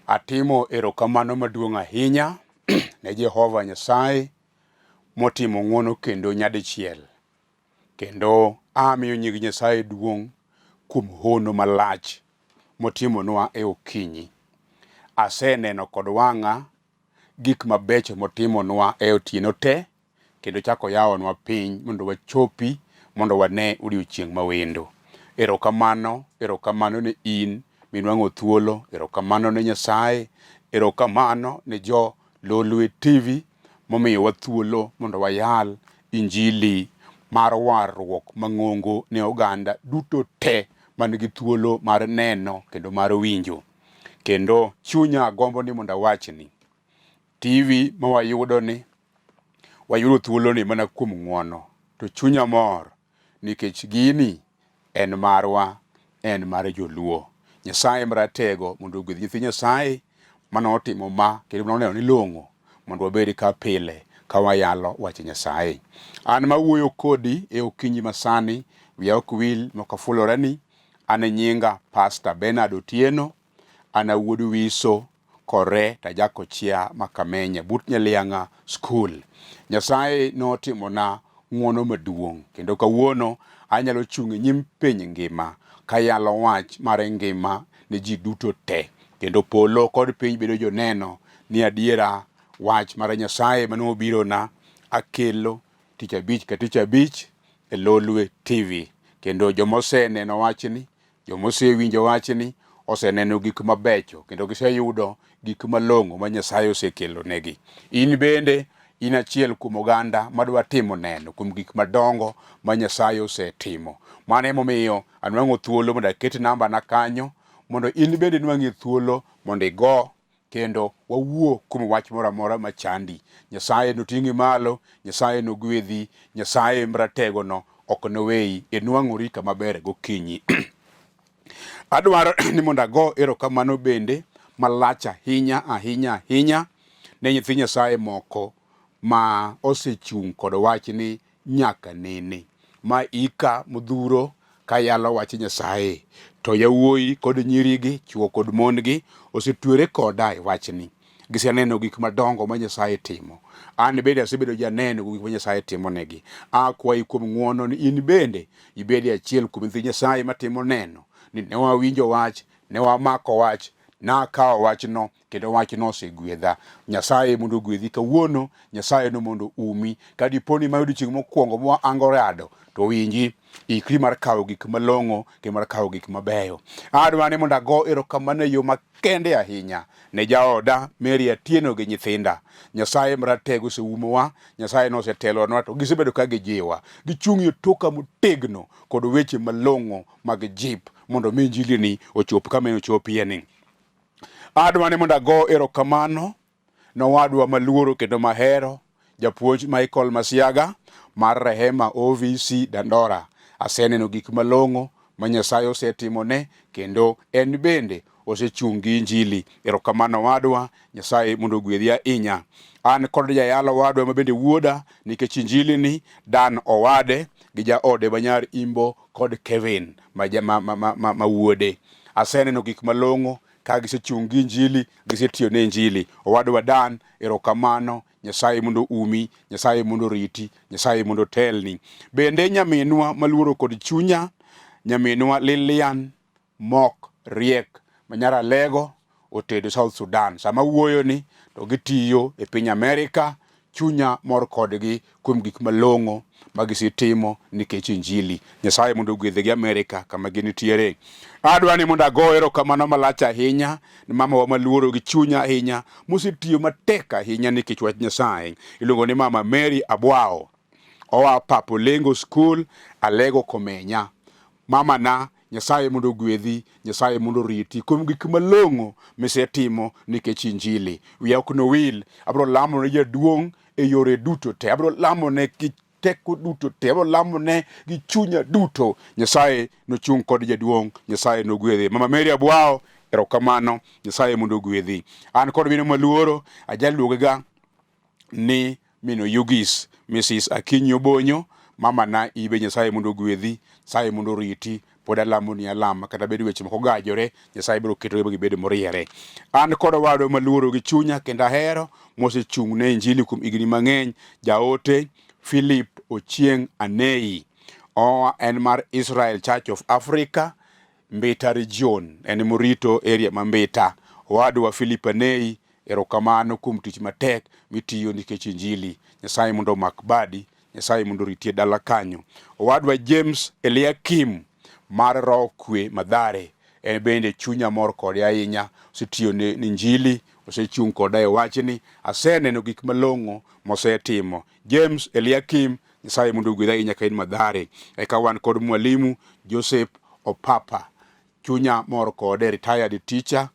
Atimo erokamano maduong' ahinya ne Jehova Nyasaye motimo ng'wono kendo nyadichiel. Kendo amiyo nying Nyasaye duong' kuom hono malach motimonwa e okinyi. Aseneno kod wang'a gik mabecho motimonwa e otieno te, kendo chako yawonwa piny mondo wachopi mondo wane odiochieng' mawendo. Erokamano ne in minwang'o thuolo, erokamano ne Nyasaye, erokamano ne jo Lolwe TV momiyowa thuolo mondo wayal injili mar warruok mang'ongo ne oganda duto te manigi thuolo mar neno kendo mar winjo. Kendo chunya gombo ni mondo awachni, TV mawayudo ni, wayudo thuolo ni mana kuom ng'wono. To chunya mor nikech gini en marwa, en mar joluo. Nyasaye maratego mondo ogwedh nyithi Nyasaye manotimo ma kendo noneno ni long'o mondo wabed ka pile ka wayalo wach Nyasaye. An mawuoyo kodi e okinyi masani, wiya ok wil mokafulora ni, an nyinga Pastor Benard Otieno, an wuod Wiso kore tajako chia makamenya but Nyalianga School. Nyasaye notimona ng'wono maduong' kendo kawuono anyalo chung' nyim piny ngima kayalo wach mar ngima ne ji duto te, kendo polo kod piny bedo joneno ni adiera wach mar Nyasaye manobiro na akelo tich abich ka tich abich e Lolwe TV. Kendo jomoseneno wachni, jomosewinjo wachni oseneno gik mabecho kendo giseyudo gik malong'o ma Nyasaye osekelo negi. In bende in achiel kuom oganda madwa timo neno kuom gik madongo ma Nyasaye osetimo. Mano emomiyo anwang'o thuolo mondo aket namba na kanyo mondo in bende nwang'ie thuolo mondo igo kendo wawuo kuom wach moro amora machandi. Nyasaye noting'i malo, Nyasaye nogwedhi, Nyasaye maratego no ok noweyi. Inwang'ori kama ber gokinyi. Adwaro ni mondo ago erokamano bende malach ahinya ne nyithi Nyasaye moko ma osechung' kod wachni nyaka nene. Ma ika modhuro kayalo wach Nyasaye, to yawuoyi kod nyirigi, chuo kod mon-gi osetwere koda e wachni. Giseneno gik madongo ma Nyasaye timo. An bende asebedo janeno gik ma Nyasaye timo negi. Akwayi kuom ng'wono ni in bende ibedi achiel kuom nyithi Nyasaye matimo neno ni ne wawinjo wach, ne wamako wach, nakawo wachno kendo wachno osegwedha. Nyasaye mondo ogwedhi kawuono, Nyasaye no mondo umi. Kadiponi ma odiochieng' mokwongo mwa angorado, to winji ikri mar kawo gik malong'o kendo mar kawo gik mabeyo. Adwa ni mondo ago erokamano e yo makende ahinya ne jaoda Mary Atieno gi nyithinda. Nyasaye maratego oseumowa, Nyasaye nosetelonwa to gisebedo ka gijiwa. Gichung'ie toka motegno kod weche malong'o mag jip mondo mi injili ni ochop kama ochopie ni. Adwa ni mondo ago erokamano nowadwa maluoro kendo mahero, japuonj Michael Masiaga mar Rehema OVC Dandora. Aseneno gik malong'o ma Nyasaye osetimone kendo en bende osechung' gi injili. Erokamano wadwa, Nyasaye mondo ogwedhi ahinya. An kod jayalo wadwa mabende wuoda nikech injili ni, Dan owade gi jaode manyar Imbo kod Kevin ma wuode. Aseneno gik malong'o ka gisechung' gi injili, gisetiyo ne injili. Owadwa Dan, erokamano. Nyasaye mondo umi, Nyasaye mondo riti, Nyasaye mondo telni. Bende nyaminwa maluoro kod chunya, nyaminwa Lilian Mok Riek manyara Lego otedo South Sudan. Sama wuoyo ni to gitiyo e piny Amerika. Chunya mor kodgi kuom gik malong'o magisetimo nikech injili. Nyasaye mondo ogwedhgi Amerika kama gintiere. Adwa ni mondo ago erokamano malach ahinya ni mama wa maluoro gi chunya ahinya mosetiyo matek ahinya nikech wach Nyasaye. Iluongo ni mama Mary Abwao. Oa Papo Lengo School, Alego Komenya. Mama na, Nyasaye mondo ogwedhi, Nyasaye mondo riti kuom gik malong'o misetimo nikech injili. Wiya ok nowil, abro lamo ne jaduong' e yore duto te. Abro lamo ne teko duto te, abro lamo ne gi chunya duto. Nyasaye nochung' kod jaduong', Nyasaye nogwedhi. Mama Mary Abwao, erokamano, Nyasaye mondo ogwedhi. An kod mino maluoro, ajaluogega ni mino Yugis, Mrs. Akinyi Obonyo. Mama na ibe, Nyasaye mondo ogwedhi, Nyasaye mondo riti, pod alamo ni alama kata bedo weche moko gajore Nyasaye biro keto gibed moriere. An kod wadwa maluoro gi chunya kendo ahero mosechung' ne injili kuom higni mang'eny, jaote Philip Ochieng Anei. En mar Israel Church of Africa Mbita region, en morito area ma Mbita. Owadwa Philip Anei, erokamano kuom tich matek mitiyo nikech injili. Nyasaye mondo omak badi, Nyasaye mondo ritie dala kanyo. Owadwa James Eliakim mar Rokwe Madhare, en bende chunya mor kode ahinya, osetiyo ne injili, osechung' koda e wachni, aseneno gik malong'o mosetimo. James Eliakim, Nyasaye mondo ogwedha ahinya ka in Madhare. Eka wan kod mwalimu Joseph Opapa, chunya mor kode, retired teacher,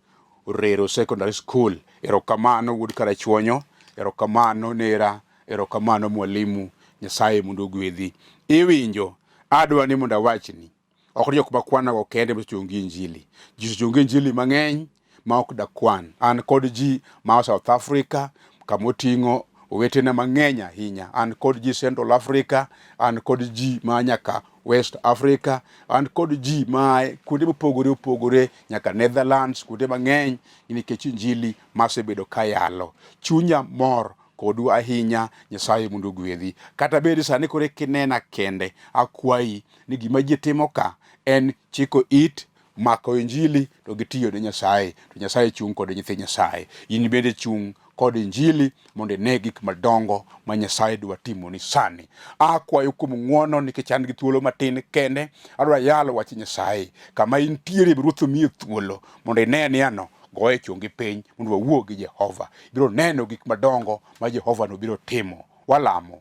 Orero Secondary School. Erokamano wuod karachuonyo, erokamano nera, erokamano mwalimu. Nyasaye mondo ogwedhi. Iwinjo, adwa ni mondo awachni, ok jok makwana go kende mochungi injili. Ji chungi injili mang'eny ma ok dakwan. An kod ji ma South Africa kamoting'o owetena mang'eny ahinya. An kod ji Central Africa, an kod ji ma nyaka West Africa, an kod ji ma kuonde mopogore opogore nyaka Netherlands, kuonde mang'eny nikech injili masebedo kayalo. Chunya mor kodu ahinya, Nyasaye mondo ogwedhi. Kata bedi sani kore kinena kende, akwayi ni gima ji timo ka en chiko it, mako injili to gitiyo ne Nyasaye. To Nyasaye chung' kod nyithi Nyasaye. In bende chung' kod injili mondo ne gik madongo ma Nyasaye dwa timo ni sani. Akwayo kuom ng'wono nikech an gi thuolo matin kende, adwa yalo wach Nyasaye. Kama intiere Ruoth omiyi thuolo mondo ine ni ano goye chungi piny mondo wawuo gi Jehova. Biro neno gik madongo ma Jehova no biro timo. Walamo.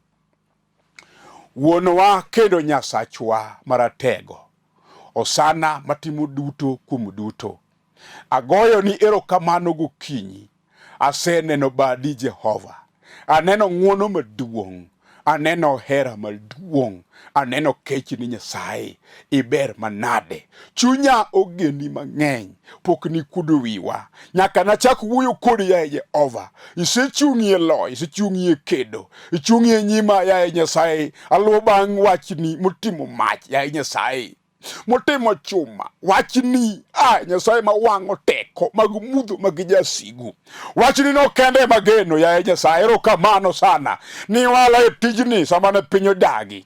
Wuonwa kendo Nyasachwa maratego, osana matimo duto kuom duto, agoyo ni erokamano gokinyi. Aseneno badi Jehova, aneno ng'wono maduong', aneno hera maduong', aneno kech ni Nyasaye, iber manade. Chunya ogeni mang'eny, pok ni kudo wiwa. Nyaka nachak wuoyo kodi yaye Jehova. Isechung'ie loy, isechung'ie kedo, ichung'ie nyima yaye Nyasaye. Aluwo bang' wachni motimo mach yaye Nyasaye, motimo chuma. Wachni Nyasaye ma wang'o teko mag mudho mag jasigu. Wachni no kende mageno yaye Nyasaye. Erokamano sana ni wala e tijni sama ne piny odagi.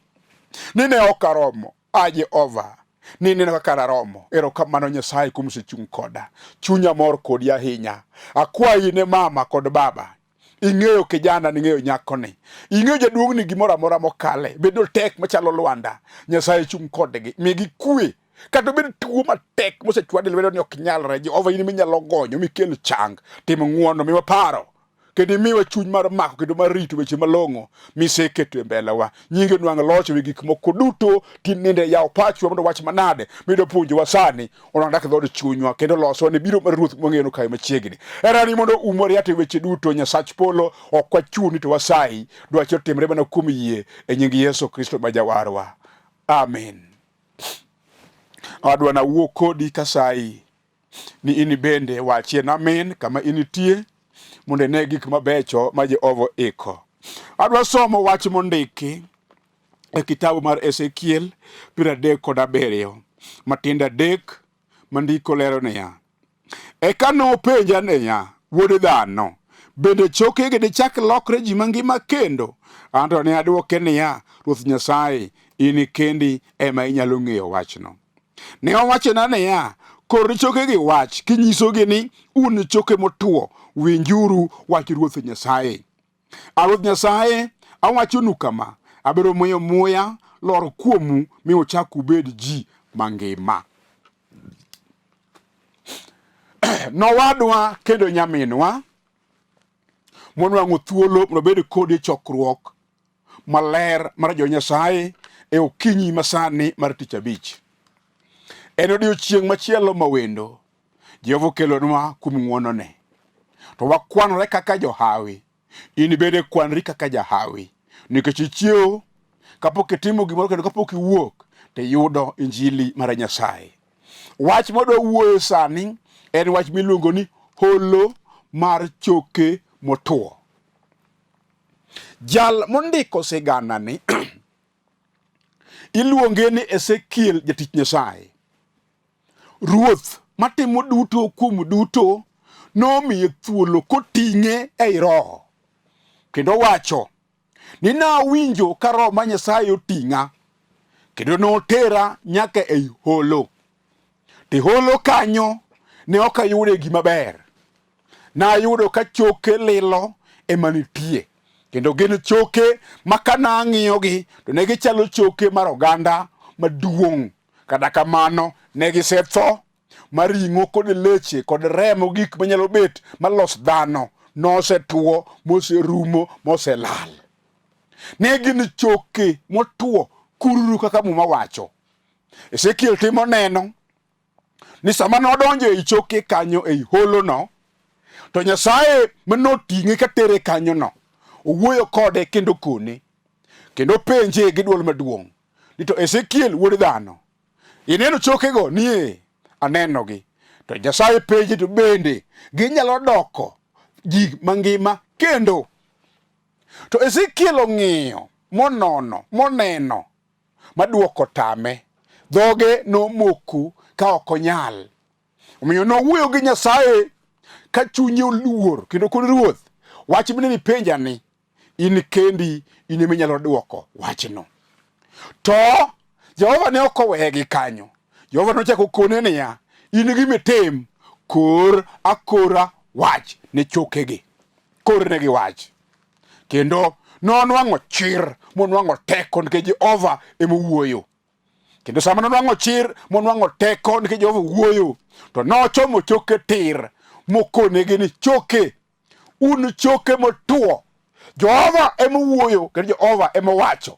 Nine okaromo Jehova, nine kaka romo. Erokamano Nyasaye kuom sechung' koda. Chunya mor kodi ahinya. Akwayi ne mama kod baba, ing'eyo kijana, ning'eyo nyakoni, ing'eyo jaduong' ni gimoro amora mokale bedo tek machalo Lwanda. Nyasaye chung' kodgi, migi kwe. Kata bed tuo matek mosechwade lwedo ni ok nyalre, Jehova in minyalo gonyo mikel chang. Tim ng'wono, miwa paro kendo miwa chuny mar mako kendo mar rito weche malong'o miseketo e mbelewa. Nyinge nwang' loch wi gik moko duto. Tin nende yaw pachwa mondo wach manade mido puonjowa sani ondak dhod chunywa kendo loswa ne biro mar Ruoth mang'eyo kae machiegni. Erani mondo umore ate weche duto. Nyasach polo ok wachuni to wasayi, dwache otimre mana kuom yie e nying Yesu Kristo ma Jawarwa. Amen. Adwa na wuo kodi kasayi ni in bende wachie na amen kama initie mondo ne gik mabecho ma Jehova iko. Adwa somo wach mondiki e kitabu mar Ezekiel 37 matindo 3 mandiko lero niyaa. Eka nopenja niyaa, wuod dhano, bende chokegi dichak lokre ji mangima kendo? Anto ne adwoke niyaa, Ruoth Nyasaye, in kendi ema inyalo ng'eyo wachno. Ne owachona niyaa, kor chokegi wach kinyisogi ni un choke motwo, winjuru wach Ruoth Nyasaye. Ruoth Nyasaye, awachonu kama, abiro miyo muya lor kuomu mi uchak ubed ji mangima. Nowadwa kendo nyaminwa monwang'o thuolo mondo bed kodi chokruok maler mar jo Nyasaye e okinyi masani mar tich abich. En odiochieng' machielo mawendo Jehova okelonwa kuom ng'wonone. To wakwanore kaka johawi. In bende kwanri kaka jahawi, nikech ichiewo kapok itimo gimoro kendo kapok iwuok to yudo injili mar Nyasaye. Wach modwa wuoyo sani en wach miluongo ni holo mar choke motwo. Jal mondiko sigana ni iluonge ni Ezekiel jatich Nyasaye. ruoth matimo duto kuom duto nomiye thuolo koting'e ei roho kendo wacho ni nawinjo ka roho ma Nyasaye oting'a kendo notera nyaka ei holo. Ti holo kanyo ne ok ayude gima ber. Nayudo ka choke lilo ema nitie kendo gin choke ma kana ang'iyogi to ne gichalo choke mar oganda maduong'. Kata kamano ne gisetho, maring'o kod leche kod remo gik manyalo bet malos dhano nosetuo, moserumo, moselal. Ne gin choke motuo kururu kaka muma wacho. Ezekiel timo neno ni sama nodonjo ei choke kanyo ei holo no, to Nyasaye manoting'e katere kanyo no owuoyo kode kendo kone kendo penje gi dwol maduong' ni to Ezekiel wuod dhano, ineno chokego? Nie, anenogi. To Nyasaye penje to bende ginyalo doko ji mangima kendo? To Ezekiel ong'iyo monono moneno maduoko tame, dhoge nomoku ka ok onyal. Omiyo nowuoyo gi Nyasaye ka chunye oluor kendo kod ruoth, wach mane nipenja ni in kendi in ema inyalo duoko wachno. To Jehova ne ok owegi kanyo. Jehova nochako kone niya, in gimitim, kor akora wach ne chokegi. Kornegi wach. Kendo nonwang'o chir monwang'o teko nikech Jehova ema wuoyo. Kendo sama nonwang'o chir monwang'o teko nikech Jehova wuoyo, to nochomo choke tir mokonegi ni choke, un choke motuo. Jehova ema wuoyo kendo Jehova ema wacho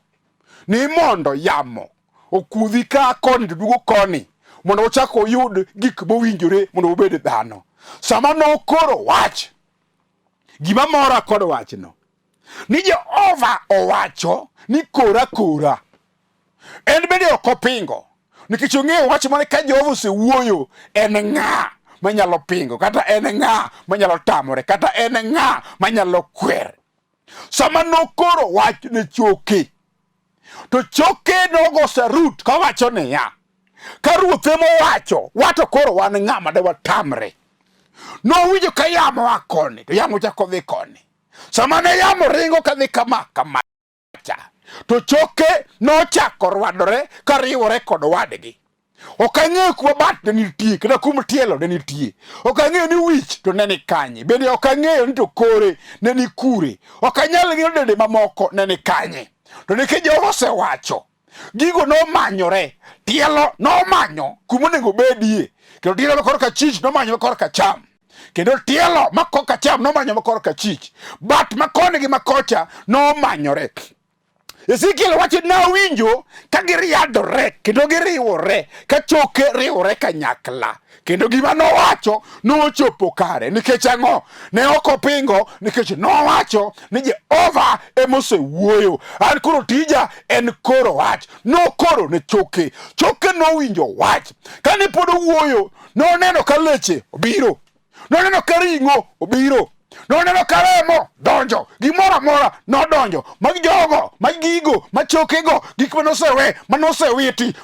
ni mondo yamo okudhi ka koni to dugo koni, mondo ochak oyud gik mowinjore mondo obed dhano. Sama nokoro wach, gima mora kod wachno ni Jehova owacho ni kora kora. En bende ok opingo, nikech ong'eyo wach mane ka Jehova osewuoyo, en ng'a manyalo pingo, kata en ng'a manyalo tamore, kata en ng'a manyalo kwer. Sama nokoro wach ne choke, to choke nogo sarut kawacho niya, ka ruoth ema owacho, wato koro wan ng'a ma dewatamre. Nowinjo ka yamo wa koni, to yamo chako dhi koni. Sama ne yamo ringo kadhi kama cha, to choke nochako rwadore kariwore kod wadgi. Ok ang'eyo kuma bat ne nitie, kata kuma tielo ne nitie. Ok ang'eyo ni wich to ne ni kanye. Bende ok ang'eyo ni to kore ne ni kure. Ok anyal ng'eyo dende mamoko ne ni kanye. To nikech Jehova osewacho, gigo nomanyore. Tielo nomanyo kuma onego bedie. Kendo tielo makoro ka chich nomanyo makoro ka cham. Kendo tielo makoro ka cham nomanyo makoro ka chich. Bat makoni gi makocha nomanyore. Ezekiel wacho nawinjo ka giriadore kendo giriwore ka choke riwore kanyakla. Kendo gima nowacho nochopo kare. Nikech ang'o? Ne ok opingo, nikech nowacho ni Jehova ema osewuoyo. An koro tija en koro wach. Nokoro ne choke. Choke nowinjo wach. Kane pod owuoyo, noneno ka leche obiro. Noneno ka ring'o obiro. Noneno ka remo donjo. Gimoro amora nodonjo. Mag jogo, mag gigo, mag chokego, gik manosewe,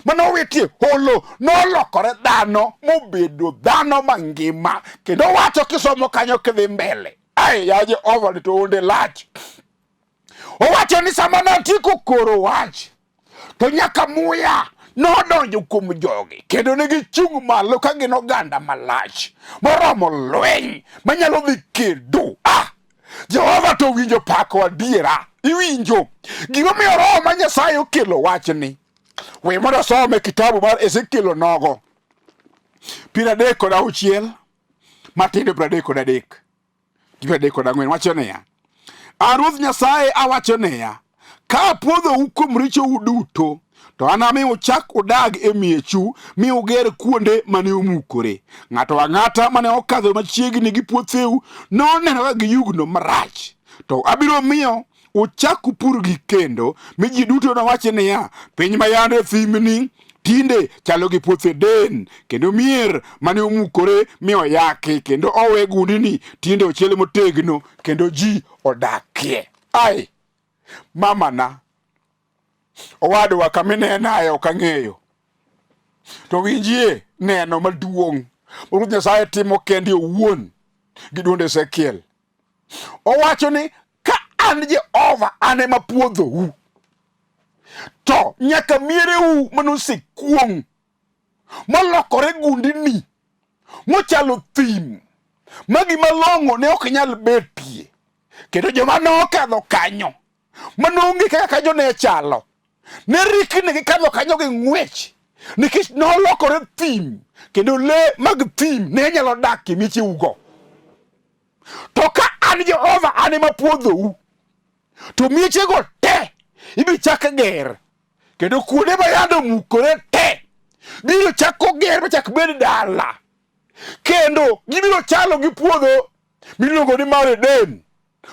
manowitie holo, nolokore dhano mobedo dhano mangima. Kendo wacho kisomo kanyo kidhi mbele. Ai, ya Jehova ni to onde lach. Owacho ni sama natieko koro wach, to nyaka muya nodonjo kuom jogi, kendo ne gichung' malo ka gin oganda malach moromo lweny manyalo dhi kedo. Jehova to winjo pako adiera. Iwinjo gimomiyo Roho ma Nyasaye okelo wachni. We mondo some kitabu mar Ezekiel nogo 36 matindo 33 gi 34 wacho niya, Ruoth Nyasaye awacho niya, ka apwodhou kuom richou duto, to anami uchak udag e miechu mi uger kuonde mane omukore. Ng'ato ang'ata mane okadho machiegni gi puotheu noneno ka giyugno marach. To abiro miyo uchak upur gi kendo, mi ji duto nowach niya, piny ma yande thimni tinde chalo gi puoth Eden, kendo mier mane omukore mi oyaki, kendo owe gundni tinde ochiel motegno, kendo ji odakie. Ai, mamana, owadwa kaminena ok ang'eyo. To winjie neno maduong' Ruoth Nyasaye timo kendi owuon gi duond Ezekiel. Owacho ni ka an Jehova an ema puodhou, to nyaka miereu manosekuong' molokore gundni mochalo thim ma gima long'o ne ok nyal betie, kendo joma nokadho kanyo manonge kaka jone chalo ne rikni gikadho kanyo gi ng'wech nikech nolokore thim, kendo le mag thim ne nyalo dak e miecheugo. To ka an Jehova an ema puodhou, to miechego te ibichak ger, kendo kuonde ma yande mukore te biro chako ger machak bed dala, kendo gibiro chalo gi puodho miluongo ni mar Eden,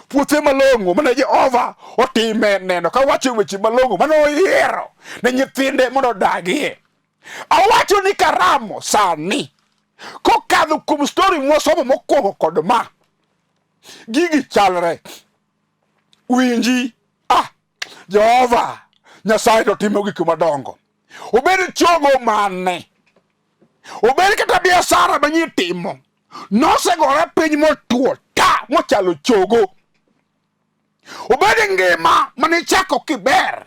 puothe malong'o mane Jehova otime neno ka wacho weche malong'o mane oyiero ne nyithinde mondo odagie. Awacho ni karamo sani kokadho kuom story mwasomo mokwongo kod ma, gigi chalre. Winji, Jehova Nyasaye to timo gik madongo. Obed chogo mane, obed kata biashara manyitimo, nosegore piny motuo ta mochalo chogo. Obed ngima manichako kiber,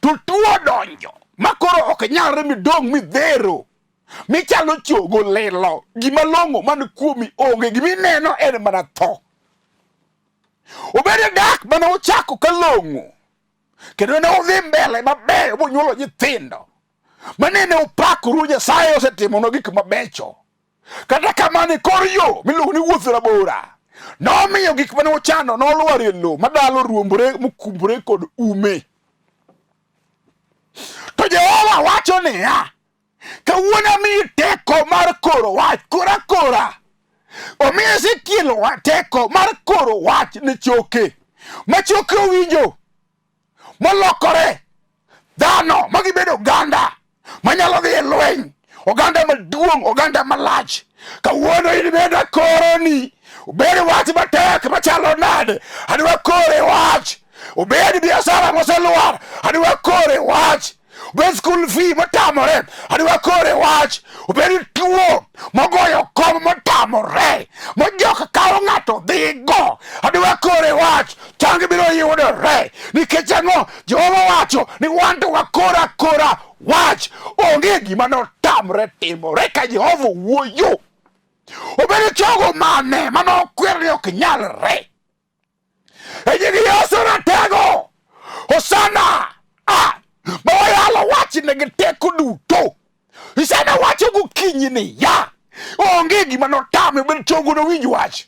to tuo donjo makoro ok nyalre midong' midhero michalo chogo lilo, gima long'o man kuomi onge, gimineno en mana tho. Obed dak mana ochako kalong'o, kendo ne udhi mbele mabeyo monyuolo nyithindo manene upako Ruoth Nyasaye osetimono gik mabecho. Kata kamano kor yo miluongo ni wuoth rabora nomiyo gik mane ochano nolwar e lo madalo ruombore mokumbore kod ume. To Jehova wacho niya, kawuono amiyi teko mar koro wach kora. Omiyo Ezekiel teko mar koro wach ne choke, ma choke owinjo molokore dhano magibedo oganda manyalo dhi e lweny, oganda maduong', oganda malach. Kawuono in bende koroni, obed wach matek machalo nade, adwa kore wach. Obed biashara moselwar, adwa kore wach. Obed school fee motamore, adwa kore wach. Obed tuo mogoyo kom motamore, mojok kawo ng'ato dhigo, adwa kore wach. Chang biro yudore, nikech ang'o? Jehova wacho ni wan to wakora wach. Onge gima notamre timore ka Jehova wuoyo. Obed chogo mane manokwerni ok nyalre, e nying Yesu ratego, Hosana, mawayalo wach negi teko duto. Isana wacho gokinyi niyaa, onge gima notame. Obed chogo nowinj wach,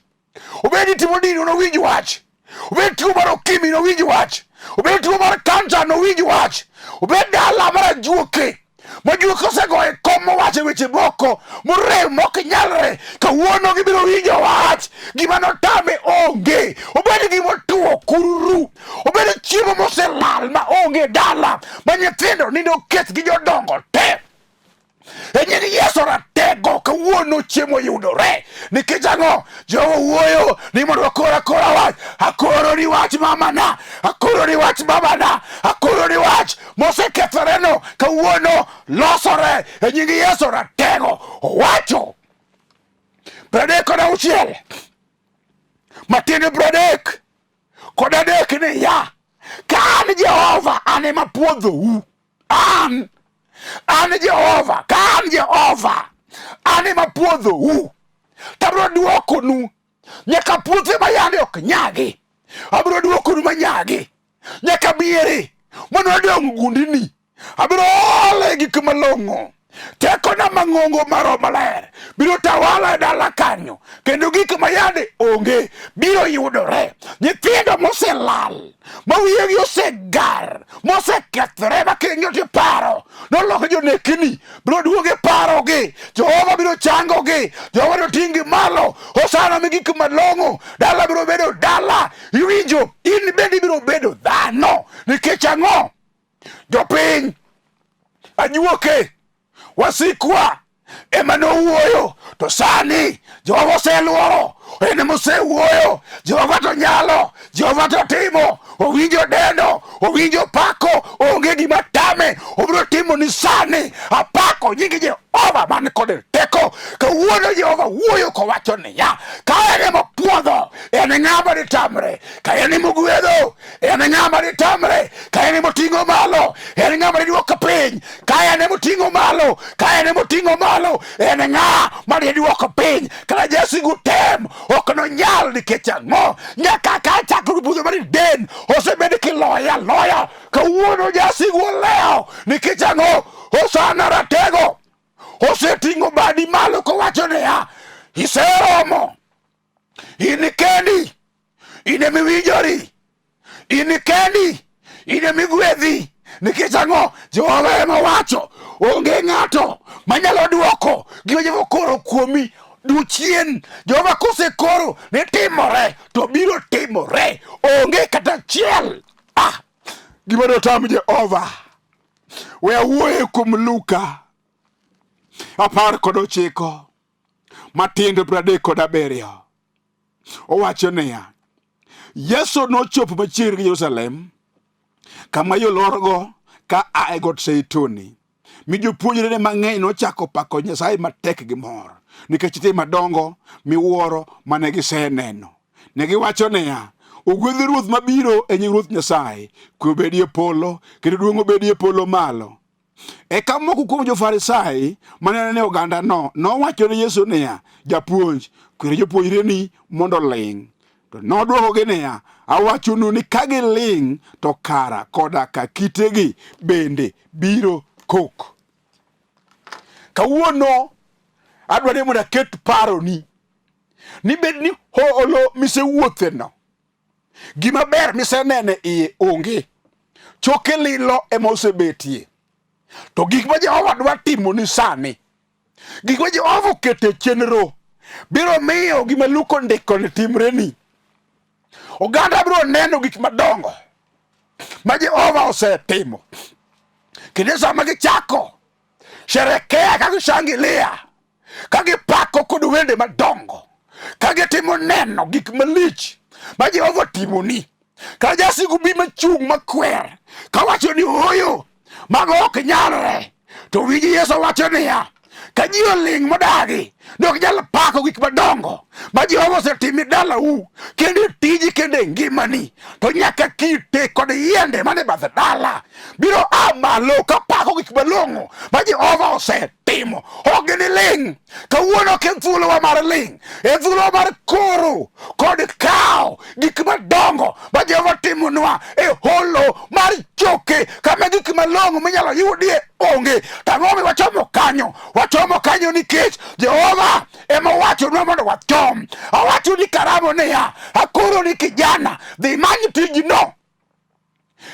obed timo dino nowinj wach, obed tuo mar okimi nowinj wach, obed tuo mar kansa nowinj wach, obed dala mar adwoke majuok osegoye kom mowacho weche moko morem mok nyalre, kawuono gibiro winjo wach. Gima notame onge. Obed gimotuo kururu, obed chiemo moselal ma onge dala, ma nyithindo nindo oketh gi jodongo te, e nying Yesu ratego kawuono chiemo yudore. Nikech ang'o? Jehova wuoyo ni mondo akora wach. Akoro ni wach mamana, akoro ni wach babana, akoro ni wach mosekethoreno kawuono losore e nying Yesu ratego. Owacho 36 matinde 30 kod adek niyaa, ka an Jehova an ema puodhou. An Jehova, ka an Jehova an ema puodhou, tabro duokonu nyaka puothe ma yande ok nyagi, abro duokonu manyagi. Nyaka miere manodong' gundni abiro ole gik malong'o. Tekona mang'ongo maromo ler biro tawala e dala kanyo, kendo gik mayande onge biro yudore. Nyithindo moselal, ma wiyegi osegar, mosekethre, ma king'iyo tiparo noloko jonekni, biro duoge parogi. Jehova biro changogi, Jehova biro ting'gi malo. Hosana mi gik malong'o, dala biro bedo dala. Iwinjo? In bende biro bedo dhano. Nikech ang'o? Jopiny, adwoke, wasikwa ema nowuoyo, to sani Jehova oseluoro, en ema osewuoyo. Jehova to nyalo, Jehova to timo. owinjo dendo, owinjo pako, onge gima tame, obiro timo ni sani. Apako nyingi Jehova man kod teko. Kawuono Jehova wuoyo kowacho niya, ka en ema puodho, en ng'ama ditamre. Ka en ema ogwedho, en ng'ama ditamre. Ka en ema oting'o malo, en ng'ama diduoko piny. Ka en ema oting'o malo, ka en ema oting'o malo, en ng'ama diduoko piny. Kata jasigu tem, ok nonyal nikech ang'o? Nyaka ka chako gi budho mar den, osebed kiloya loya. Kawuono jasigu oleo nikech ang'o? Osana ratego. Oseting'o badi malo kowacho niya, iseromo. In kendi, in ema iwinjori. In kendi, in ema igwedhi. Nikech ang'o? Jehova ema wacho, onge ng'ato manyalo duoko gima Jehova koro kuomi duchien. Jehova kosekoro ni timore, to biro timore. Onge kata achiel gima dotam Jehova. We awuoye kuom Luka 19 matindo 37. Owacho niya, Yesu nochopo machiegni gi Jerusalem, kama yo lorgo ka ae got Zeituni. Mi jopuonjrene mang'eny nochako pako Nyasaye matek gi mor, nikech tim madongo miwuoro mane giseneno. Negiwacho niya, ogwedh Ruoth mabiro e nying Ruoth Nyasaye, kwe obedie polo, kendo duong' obedie polo malo. Eka moko kuom jo-Farisai mane ne oganda nowacho ne Yesu niya, Japuonj, kwere jopuonjreni mondo ling'. To nodwokogi niya, awachonu ni ka giling' to kara koda ka kitegi bende biro kok. Kawuono adwa ni mondo aket paroni ni bed ni holo misewuotheno, gima ber misenene iye onge, choke lilo ema osebetie. To gik ma Jehova dwa timo ni sani, gik ma Jehova okete chenro, biro miyo gima Luka ondiko ni timreni. Oganda biro neno gik madongo ma Jehova osetimo. Kendo sama gichako sherekea ka gishangilia, ka gipako kod wende madongo, ka gitimo neno gik malich ma Jehova timoni, ka jasigu bi machung' makwer kawacho ni oyo mago ok nyalre, to winji Yesu wacho niya, ka ji oling' modagi dok nyal pako gik madongo ma Jehova osetimo dalau, kendo tiji kendo ngimani, to nyaka kite kod yiende mane bath dala biro malo ka pako gik malong'o ma Jehova osetimo. Ok giniling'. Kawuono ok en thuolowa mar ling', en thuolowa mar koro kod kawo gik madongo ma Jehova timonwa e holo mar choke, kama gik malong'o minyalo yudie onge. Tang'o mi wachomo kanyo? Wachomo kanyo nikech Jehova ema wachonwa mondo wachom. Awacho ni karamo niya, akoro ni kijana, dhi many tijno.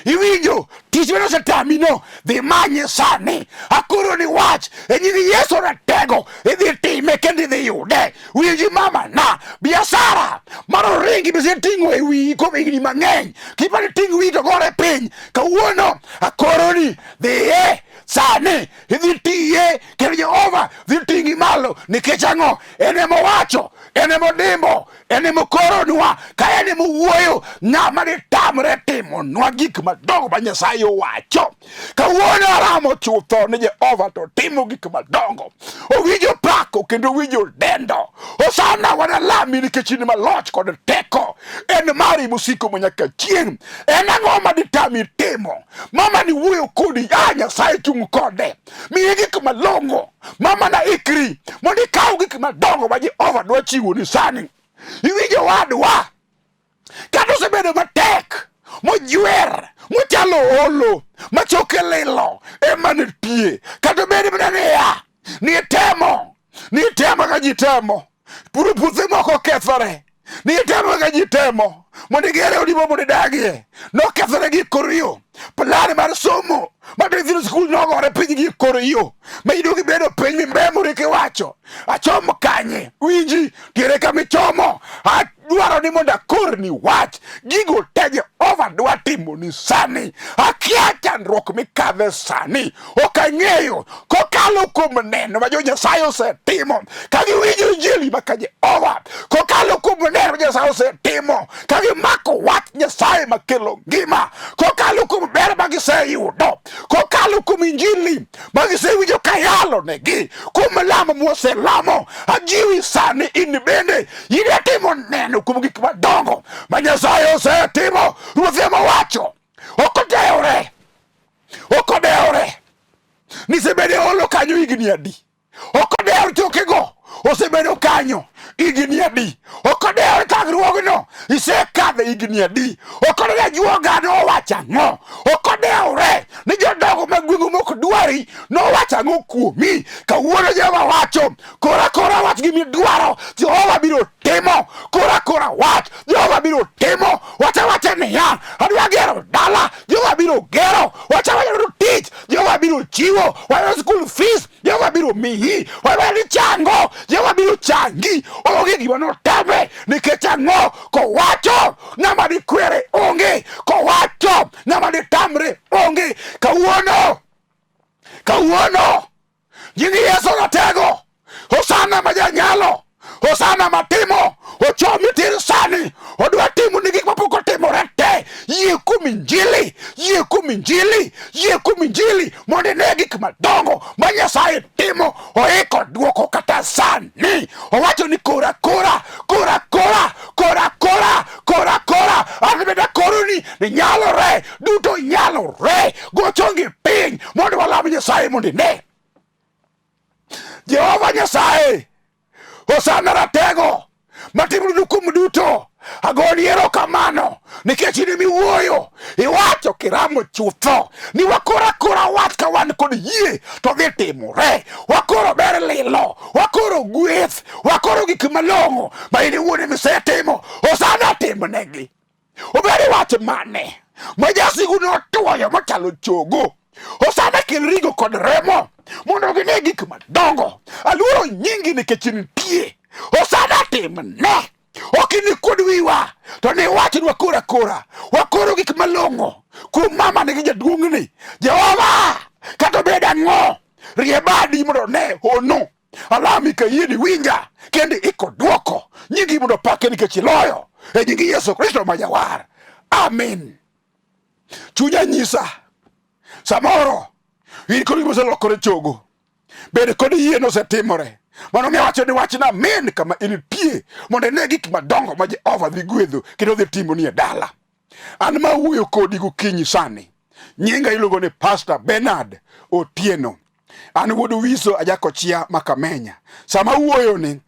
Iwinjo tich mane osetamino, dhi manye sani. Akoro ni wach e nying Yesu ratego, idhi time kendo idhi yude. Winji mama na biashara mar oringi miseting'o e wiyi kuom higni mang'eny, kipani ting' wiyi to gore piny. Kawuono akoro ni dhiye sani, idhi tiye kendo Jehova dhi ting'i malo. Nikech ang'o? En ema owacho, en ema odimbo, en ema okoronwa, ka en ema owuoyo, ng'ama ditamre timonwa gik madongo ma Nyasaye owacho. Kawuono aramo chutho ni Jehova to timo gik madongo. Owinjo pako kendo owinjo dendo. Osana wanalami nikech in maloch kod teko, en mari mosiko manyaka chieng'. En ang'o ma ditami timo? Mama ni wuoyo kodi, Nyasaye chung' kode, miye gik malong'o. Mama na ikri mondo ikaw gik madongo ma Jehova dwa chiwo ni sani. Iwinjo wadwa, kata osebedo matek, mojwer, mochalo holo, machoke lilo ema nitie. Kata bed mana niya, nitemo ka ji temo, puro puothe moko kethore, nitemo ka ji temo mondo igere odi mondo idagie, nokethore gi kor yo. Plan mar somo mane nyithindo skul nogore piny gi kor yo, ma iduogo ibedo piny mimemori kiwacho achomo kanye. Winji, tiere kama ichomo. Adwaro ni mondo akor ni wach, gigo te Jehova dwa timo ni sani. Akia chandruok mikadhe sani. Ok ang'eyo kokalo kuom neno ma jo Nyasaye osetimo ka giwinjo injili maka Jehova, kokalo kuom neno ma Nyasaye osetimo ka gimako wach Nyasaye makelo ngima, kokalo kuom ber ma giseyudo, kokalo kuom injili ma gisewinjo kayalo negi, kuom lamo moselamo. Ajiwi sani in bende yie timo neno kuom gik madongo ma Nyasaye osetimo. Ruoth wacho okodewore nisebedo Holo kanyo higni adi. Okodewore chokego osebedo kanyo higni adi. Okodewore kagruogno isekadhe higni adi. Okodewore juogano owacho ang'o. Okodewore ni jodongo magweng'u mok dwari nowacho ang'o kuomi. Kawuono Jehova wacho kora wach gimidwaro Jehova biro timo. Kora wach Jehova biro timo. Wacha niyaa adwa gero dala Jehova biro gero. Wacha tich Jehova biro chiwo. Wacha school fees Jehova biro miyi. Wacha chango Jehova biro changi. Onge gima notame nikech ang'o. Kowacho ng'ama dikwere onge. Kowacho ng'ama ditamre onge. Kawuono nyingi Yesu ratego. Hosana ma janyalo. Hosana matimo. Ochomi tir sani. Odwa timo ni gik mapok otimore te. Yie kuom injili mondo ine gik madongo ma Nyasaye timo. Oiko dwoko kata sani. Owacho ni kora. Adibeda koroni ni nyalore. Duto nyalore. Gochongi piny mondo walam Nyasaye mondo ine. Jehova Nyasaye Hosana ratego matimo dukum duto. Agoni erokamano nikech in miwuoyo iwacho kiramo chutho ni wakora wach ka wan kod yie to dhi timore. Wakoro ber lilo, wakoro gweth, wakoro gik malong'o ma in iwuon misetimo. Hosana timnegi. Obedi wach mane ma jasigu notuoyo machalo chogo. Hosana kel ringo kod remo mondo gine gik madongo. Aluoro nyingi nikech nitie. Hosana timne. Okini kod wiwa to ne wachnwa kora. Wakoro gik malong'o kuom mama nigi jaduong'ni. Jehova kata bed ang'o rie badi mondo ne hono. Alami ka yini winja kendi iko dwoko. Nyingi mondo pake nikech iloyo. E nyingi Yesu Kristo ma jawar. Amen. Chunya nyisa samoro in kod gima lokore chogo. Bende kod yie nosetimore. Mano mi wacho ni wachna amen kama initie mondo ine gik madongo ma Jehova dhi gwedho kendo dhi timo ni e dala. An ma wuoyo kodi gokinyi sani. Nyinga iluongo ni Pastor Benard Otieno. An wuod Wiso ajakochia makamenya. Sama wuoyo ni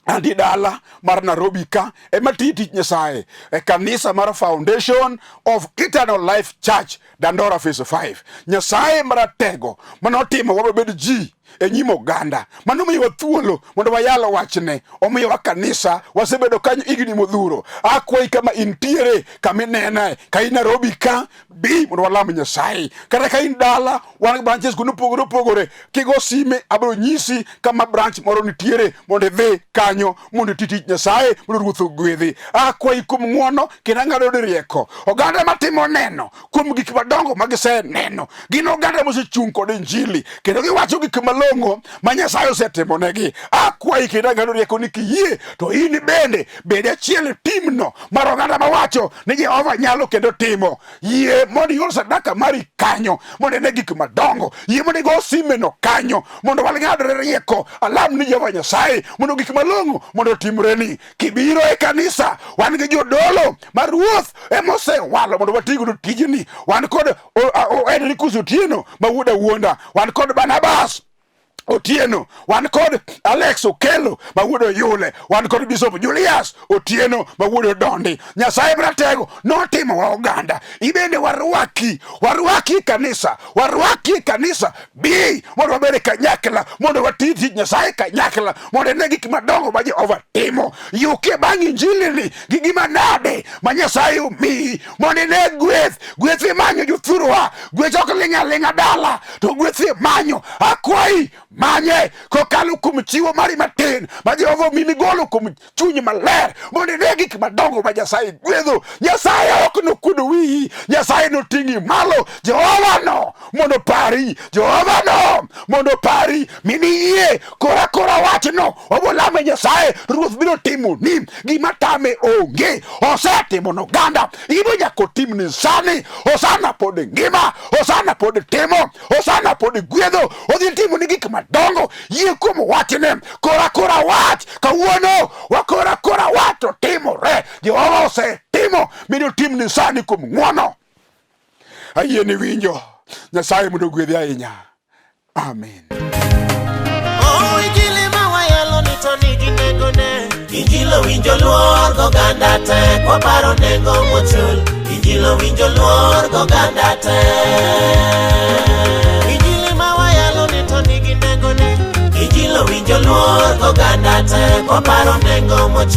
andi dala mar Nairobi ka ema tich Nyasaye e kanisa mar Foundation of Eternal Life Church Dandora Phase 5. Nyasaye maratego manotimo wabed ji e nyimo oganda mano miyo thuolo mondo wayalo wachne. Omiyo wa kanisa wasebedo kanyo igni modhuro. Akwai kama intiere kama inena ka in Nairobi ka bi mondo walam Nyasaye. Kata ka in dala wan branches kuno pogore kigo sime abro nyisi kama branch moro nitiere mondo dhi kanyo mondo tich Nyasaye mondo Ruoth ogwedhi. Akwai kuom ng'wono kendo ng'ado rieko. Oganda matimo neno kuom gik madongo ma giseneno. Gin oganda mosechung' kod injili kendo giwacho gik malong'o ma Nyasaye osetimo negi. Akwai kendo ng'ado rieko ni kiyie to in bende achiel timno mar oganda mawacho ni Jehova nyalo kendo timo. Yie mondo ior sadaka mari kanyo mondo ine gik madongo. Yie mondo igo simeno kanyo mondo walng'adre rieko. Alam ni Jehova Nyasaye mondo gik malong'o mondo otimreni. Kibiro e kanisa wan gi jodolo mar Ruoth emosewalo mondo watigo tijni. Wan kod Enrikus Otieno ma wuod Awuonda. Wan kod Barnabas Otieno. Wan kod Alex Okelo ma wuod Oyule. Wan kod Bishop Julius Otieno ma wuod Odondi. Nyasaye mratego notimo wa oganda. Ibende warwaki kanisa bi mondo wabere kanyakla mondo watiti Nyasaye kanyakla mondo ne gik madongo ma Jehova timo. Yuke bang' injili ni gi gima nade ma Nyasaye omiyi mondo ne gweth manyo jothurwa. Gweth ok ling'a dala to gweth manyo. Akwai manye kokalo kuom chiwo mari matin ma Jehova mimi golo kuom chunyi maler mondo ine gik madongo ma Nyasaye gwedho. Nyasaye ok nokuodo wiyi, Nyasaye noting'i malo. Jehova no mondo pari, Jehova no mondo pari, miniyie kora wachno obolame Nyasaye. Ruoth biro timo ni gima tame onge, osetimo n'oganda, ibo nyaka otimni sani. Osana pod ngima, Osana pod timo, Osana pod gwedho, odhi timo ni gik madongo. Yie kuom wachne, kora wach kawuono, wakora wach to timore. Jehova osetimo, biro timni sani kuom ng'wono. Ayie ni winjo. Nyasaye mondo gwedhi ahinya. Amen. Injili ma wayalo ni to nigi nengone. Injilo winjo luor goganda te, kwa paro nengo mochul. Injilo winjo luor goganda te. Injili ma wayalo ni to nigi nengone. Injilo winjo luor goganda te, kwa paro nengo mochul.